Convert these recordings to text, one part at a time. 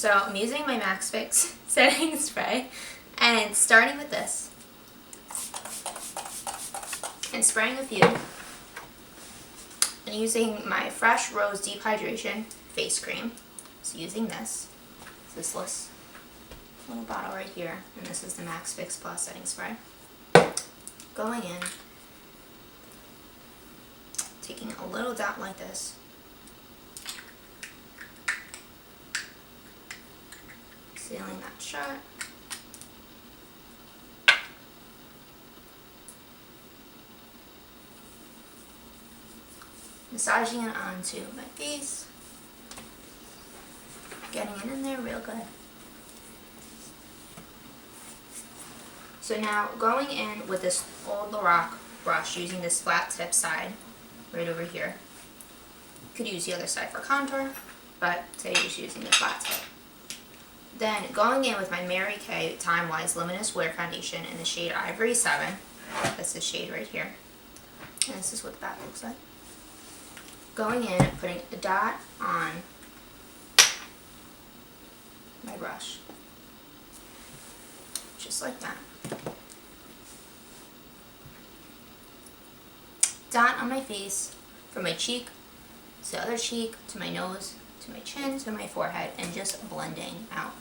So I'm using my Max Fix setting spray and starting with this and spraying a few and using my Fresh Rose Deep Hydration face cream. So using this little bottle right here, and this is the Max Fix Plus setting spray. Going in, taking a little dot like this, sealing that shut. Massaging it onto my face, getting it in there real good. So now going in with this old Lorac brush, using this flat tip side right over here. You could use the other side for contour, but today just using the flat tip. Then going in with my Mary Kay Time Wise Luminous Wear Foundation in the shade Ivory 7. That's the shade right here. And this is what the back looks like. Going in and putting a dot on my brush. Just like that. Dot on my face from my cheek to the other cheek, to my nose, to my chin, to my forehead, and just blending out.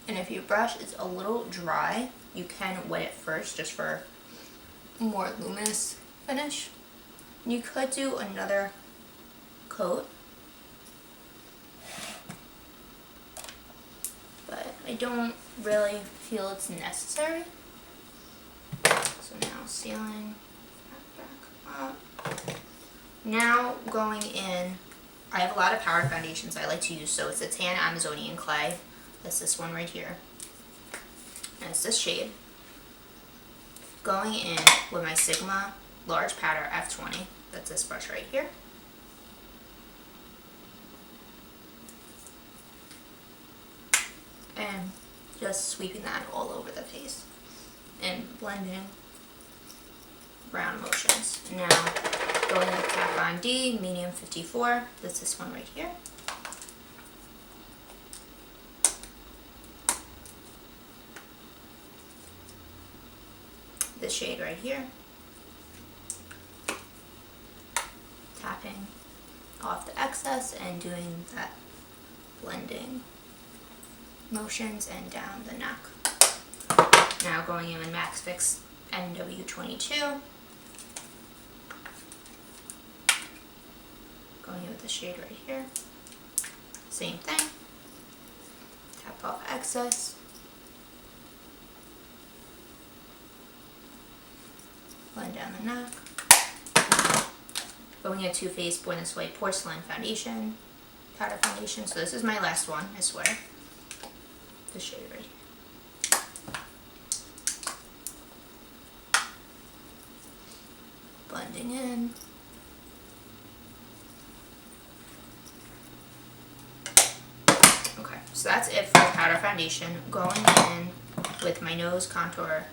And if your brush is a little dry, you can wet it first just for a more luminous finish. You could do another coat, but I don't really feel it's necessary. So now sealing that back up. Now going in, I have a lot of powder foundations I like to use, so it's the Tan Amazonian Clay. That's this one right here. And it's this shade. Going in with my Sigma Large Powder F20. That's this brush right here. And just sweeping that all over the face. And blending round motions. Now going in with Kat Von D Medium 54. That's this one right here. This shade right here. Tapping off the excess and doing that blending motions and down the neck. Now going in with Max Fix NW22. Going in with the shade right here. Same thing. Tap off excess. Blend down the neck. Going in Too Faced Born This Way Porcelain Foundation, powder foundation. So this is my last one, I swear. The shade right here. Blending in. Okay, so that's it for the powder foundation. Going in with my nose contour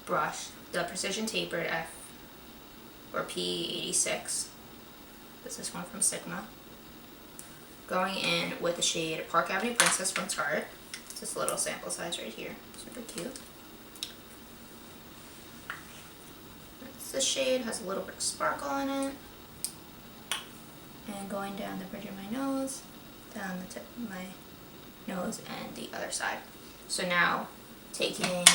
brush, the Precision Tapered P86. This is one from Sigma. Going in with the shade Park Avenue Princess from Tarte. It's this little sample size right here. Super cute. This shade has a little bit of sparkle in it. And going down the bridge of my nose, down the tip of my nose, and the other side. So now taking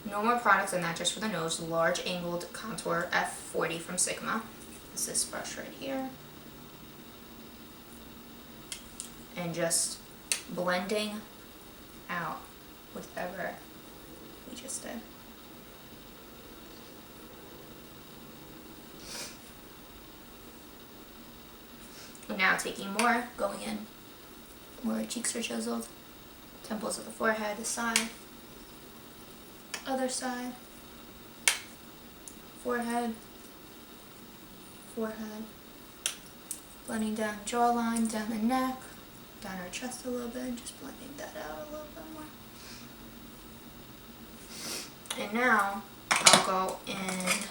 no more products than that, just for the nose. Large Angled Contour F40 from Sigma. This is this brush right here. And just blending out whatever we just did. And now taking more, going in. More cheeks are chiseled. Temples of the forehead, the side. Other side, forehead, forehead, blending down jawline, down the neck, down our chest a little bit, just blending that out a little bit more. And now I'll go in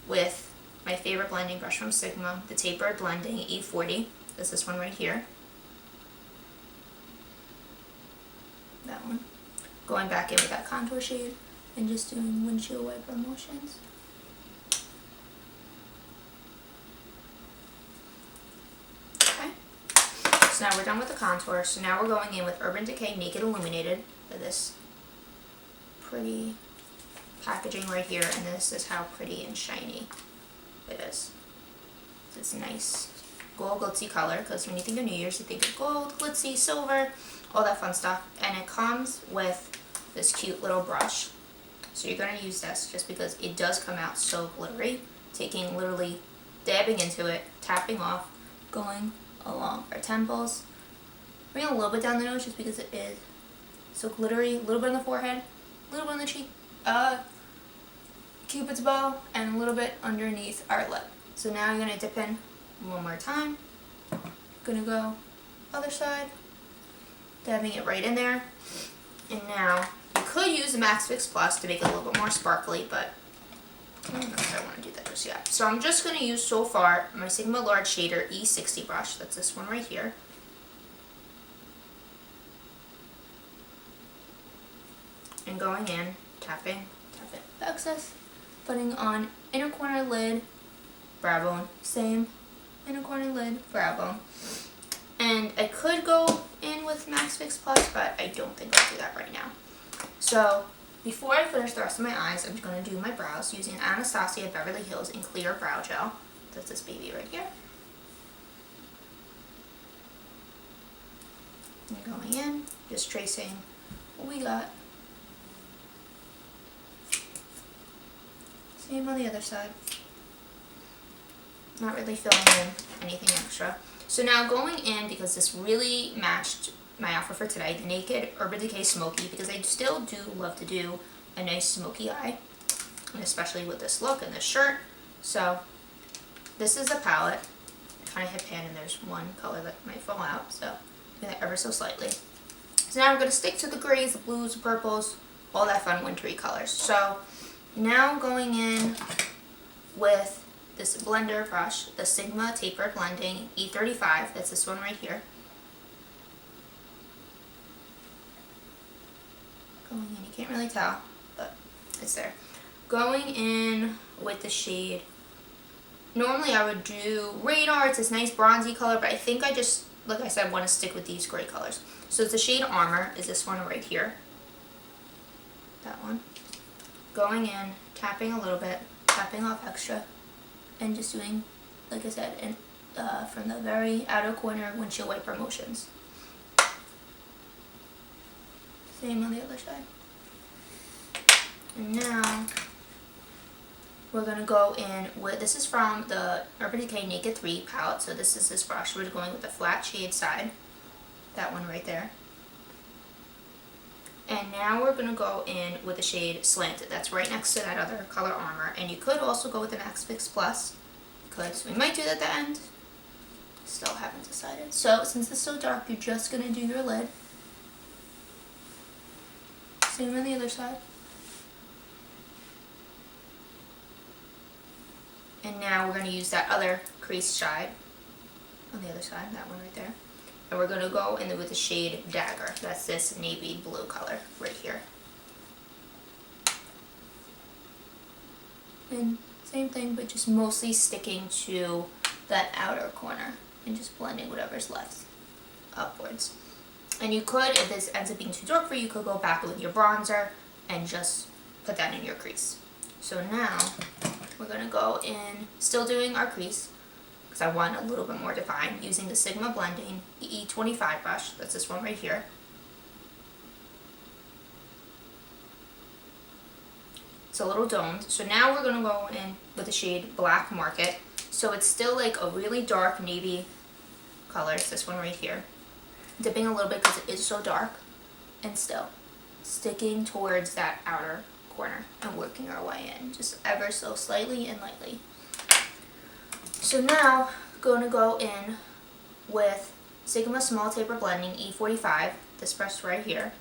with my my favorite blending brush from Sigma, the Tapered Blending E40. That's this one right here. That one. Going back in with that contour shade and just doing windshield wiper motions. Okay. So now we're done with the contour. So now we're going in with Urban Decay Naked Illuminated for this pretty packaging right here, and this is how pretty and shiny it is. It's nice gold glitzy color, because when you think of New Year's you think of gold, glitzy, silver, all that fun stuff. And it comes with this cute little brush. So you're going to use this just because it does come out so glittery. Taking, literally dabbing into it, tapping off, going along our temples. Bring a little bit down the nose just because it is so glittery. A little bit on the forehead, a little bit on the cheek, Cupid's bow, and a little bit underneath our lip. So now you're going to dip in one more time. Gonna go other side, dabbing it right in there. And now you could use the Max Fix Plus to make it a little bit more sparkly, but I don't know if I want to do that just yet. So I'm just going to use so far my Sigma Large Shader E60 brush. That's this one right here. And going in, tapping the excess, putting on inner corner lid, brow bone, same inner corner lid, brow bone. And I could go in with Max Fix Plus, but I don't think I'll do that right now. So before I finish the rest of my eyes, I'm going to do my brows using Anastasia Beverly Hills in Clear Brow Gel. That's this baby right here. And going in, just tracing what we got. Same on the other side. Not really filling in anything extra. So now going in, because this really matched my outfit for today, the Naked Urban Decay Smoky, because I still do love to do a nice smoky eye, and especially with this look and this shirt. So this is a palette. Kind of hit pan, and there's one color that might fall out, so do that ever so slightly. So now we're going to stick to the grays, the blues, the purples, all that fun wintry colors. So now going in with this blender brush, the Sigma Tapered Blending E35, that's this one right here. Going in, you can't really tell, but it's there. Going in with the shade, normally I would do Radar, it's this nice bronzy color, but I think I just, like I said, want to stick with these gray colors. So it's the shade Armor, is this one right here. That one. Going in, tapping a little bit, tapping off extra, and just doing, like I said, from the very outer corner windshield wiper motions. Same on the other side. And now we're going to go in with, this is from the Urban Decay Naked 3 palette, so this is this brush. We're going with the flat shade side, that one right there. And now we're going to go in with the shade Slanted. That's right next to that other color Armor. And you could also go with the Max Fix Plus, because we might do that at the end. Still haven't decided. So since it's so dark, you're just going to do your lid. Same on the other side. And now we're going to use that other crease side on the other side, that one right there. And we're going to go in with the shade Dagger. That's this navy blue color right here. And same thing, but just mostly sticking to that outer corner and just blending whatever's left upwards. And you could, if this ends up being too dark for you, you could go back with your bronzer and just put that in your crease. So now we're going to go in, still doing our crease, because I want a little bit more defined, using the Sigma Blending E25 brush. That's this one right here. It's a little domed. So now we're going to go in with the shade Black Market. So it's still like a really dark navy color. It's this one right here. Dipping a little bit because it is so dark, and still sticking towards that outer corner and working our way in, just ever so slightly and lightly. So now, going to go in with Sigma Small Taper Blending E45, this brush right here.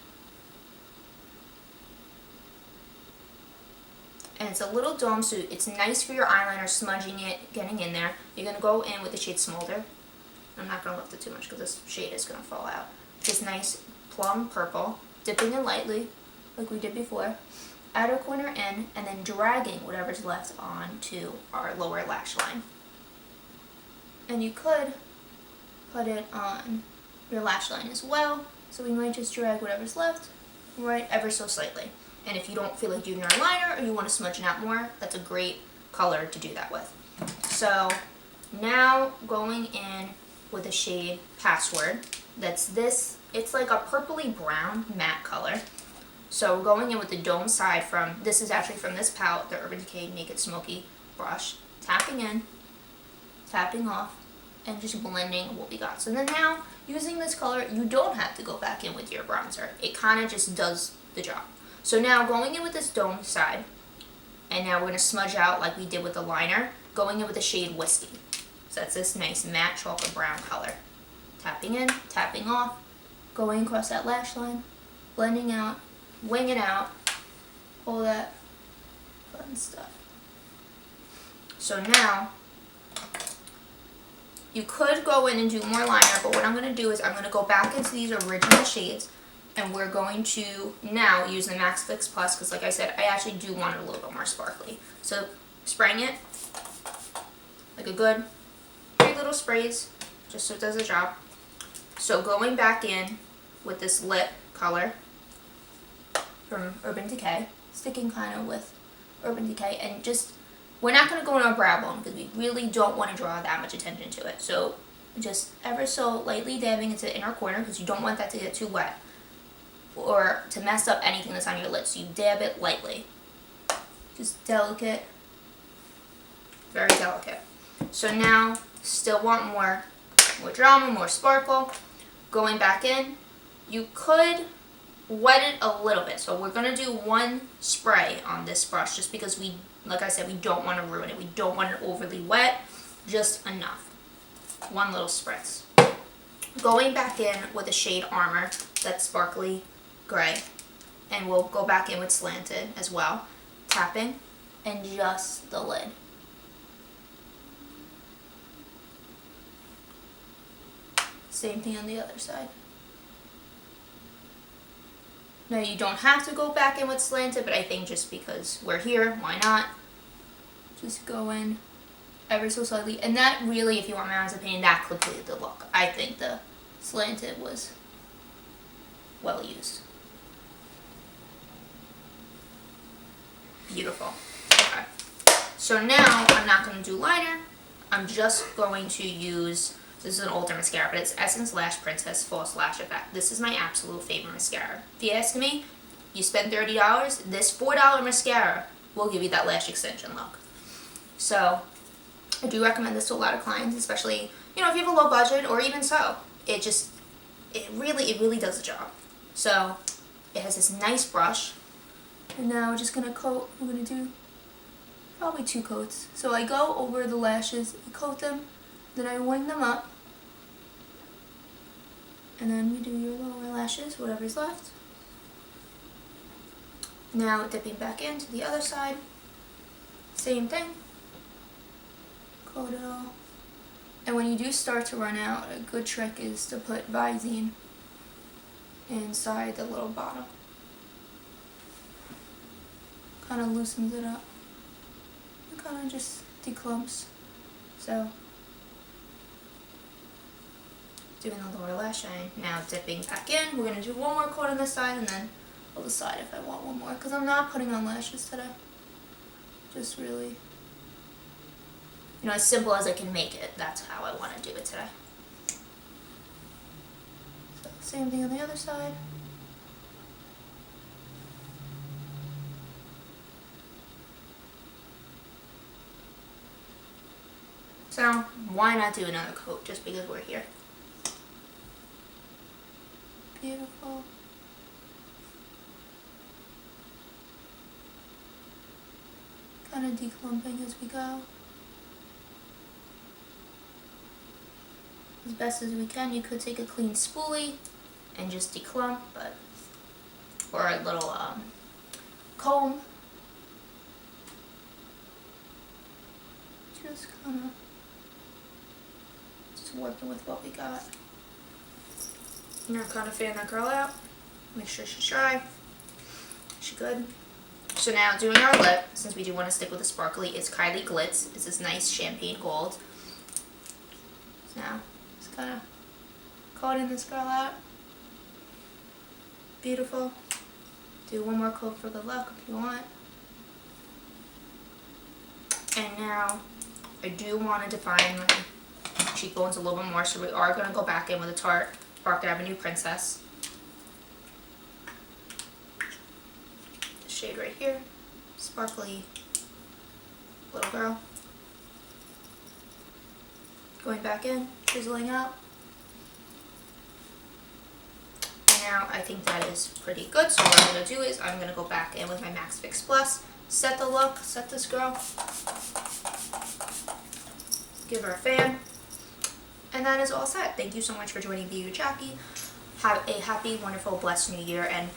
and it's a little dome, so it's nice for your eyeliner, smudging it, getting in there. You're going to go in with the shade Smolder. I'm not going to lift it too much because this shade is going to fall out. This nice plum purple, dipping it lightly, like we did before. Outer corner in, and then dragging whatever's left onto our lower lash line. And you could put it on your lash line as well, so we might just drag whatever's left right ever so slightly. And if you don't feel like doing your eyeliner or you want to smudge it out more, that's a great color to do that with. So now going in with the shade Password, that's this, it's like a purpley brown matte color. So we're going in with the dome side from, this is actually from this palette, the Urban Decay Naked Smoky brush. Tapping in, tapping off, and just blending what we got. So then now, using this color, you don't have to go back in with your bronzer. It kind of just does the job. So now going in with this dome side, and now we're going to smudge out like we did with the liner, going in with the shade Whiskey. So that's this nice matte chocolate brown color. Tapping in, tapping off, going across that lash line, blending out, winging out, all that fun stuff. So now, you could go in and do more liner, but what I'm going to do is I'm going to go back into these original shades, and we're going to now use the Max Fix Plus, because like I said, I actually do want it a little bit more sparkly. So spraying it, like a good 3 little sprays, just so it does the job. So going back in with this lip color from Urban Decay, sticking kind of with Urban Decay, and just, we're not going to go on our brow bone because we really don't want to draw that much attention to it. So just ever so lightly dabbing into the inner corner because you don't want that to get too wet or to mess up anything that's on your lips. So you dab it lightly. Just delicate, very delicate. So now, still want more drama, more sparkle. Going back in, you could wet it a little bit. So we're going to do one spray on this brush just because we, like I said, we don't want to ruin it. We don't want it overly wet, just enough. One little spritz. Going back in with the shade Armor, that's sparkly gray. And we'll go back in with Slanted as well. Tapping, and just the lid. Same thing on the other side. Now you don't have to go back in with Slanted, but I think just because we're here, why not? Just go in ever so slightly. And that really, if you want my honest opinion, that completed the look. I think the Slanted was well used. Beautiful. Okay. So now I'm not going to do liner. I'm just going to use, this is an older mascara, but it's Essence Lash Princess False Lash Effect. This is my absolute favorite mascara. If you ask me, you spend $30, this $4 mascara will give you that lash extension look. So I do recommend this to a lot of clients, especially, you know, if you have a low budget or even so. It really does the job. So it has this nice brush. And now we're just going to coat, we're going to do probably 2 coats. So I go over the lashes, I coat them, then I wing them up. And then we do your lower lashes, whatever's left. Now dipping back into the other side. Same thing. Coat it all. And when you do start to run out, a good trick is to put Visine inside the little bottle. Kind of loosens it up. It kind of just declumps. So, doing the lower lash line. Now dipping back in. We're going to do one more coat on this side and then I'll decide if I want one more. Because I'm not putting on lashes today. Just really, you know, as simple as I can make it. That's how I want to do it today. So, same thing on the other side. So, why not do another coat just because we're here? Beautiful. Kind of declumping as we go. As best as we can. You could take a clean spoolie and just declump, but, or a little comb. just kind of just working with what we got. Now kind of fan that girl out. Make sure she's dry. She's good. So now doing our lip, since we do want to stick with the sparkly, it's Kylie Glitz. It's this nice champagne gold. So now just kind of coating this girl out. Beautiful. Do one more coat for good luck if you want. And now I do want to define my cheekbones a little bit more, so we are going to go back in with a Tarte Park Avenue Princess. The shade right here, sparkly little girl. Going back in, chiseling out. And now I think that is pretty good, so what I'm going to do is I'm going to go back in with my Max Fix Plus, set the look, set this girl, give her a fan, and that is all set. Thank you so much for joining Beauty with Jackie. Have a happy, wonderful, blessed new year, and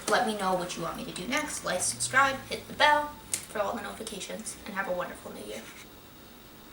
let me know what you want me to do next. Like, subscribe, hit the bell for all the notifications, and have a wonderful new year.